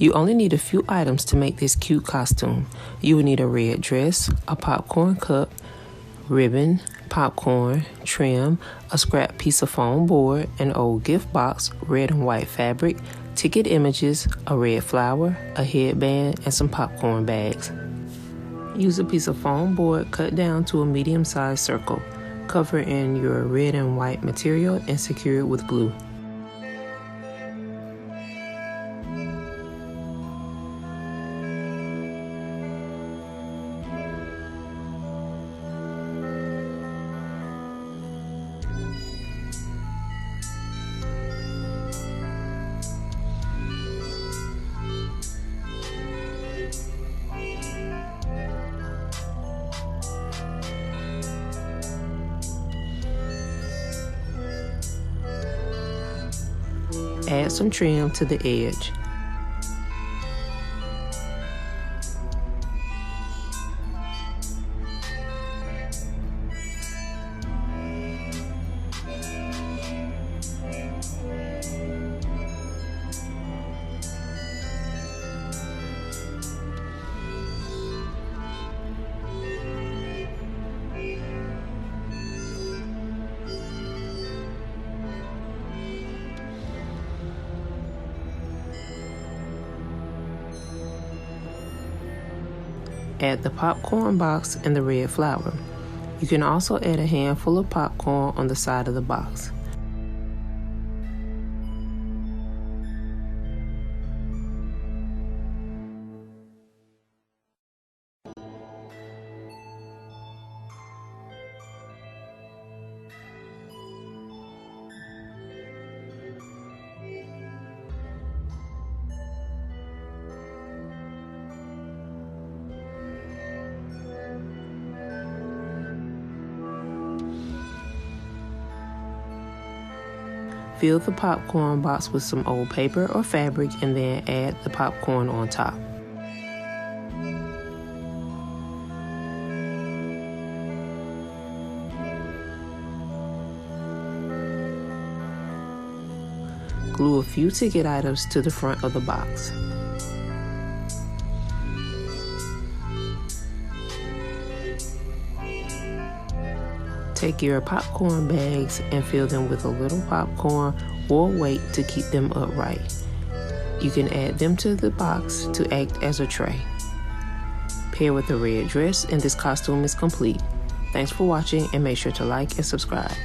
You only need a few items to make this cute costume. You will need a red dress, a popcorn cup, ribbon, popcorn, trim, a scrap piece of foam board, an old gift box, red and white fabric, ticket images, a red flower, a headband, and some popcorn bags. Use a piece of foam board cut down to a medium-sized circle. Cover in your red and white material and secure it with glue. Add some trim to the edge. Add the popcorn box and the red flower. You can also add a handful of popcorn on the side of the box. Fill the popcorn box with some old paper or fabric and then add the popcorn on top. Glue a few ticket items to the front of the box. Take your popcorn bags and fill them with a little popcorn or weight to keep them upright. You can add them to the box to act as a tray. Pair with a red dress and this costume is complete. Thanks for watching and make sure to like and subscribe.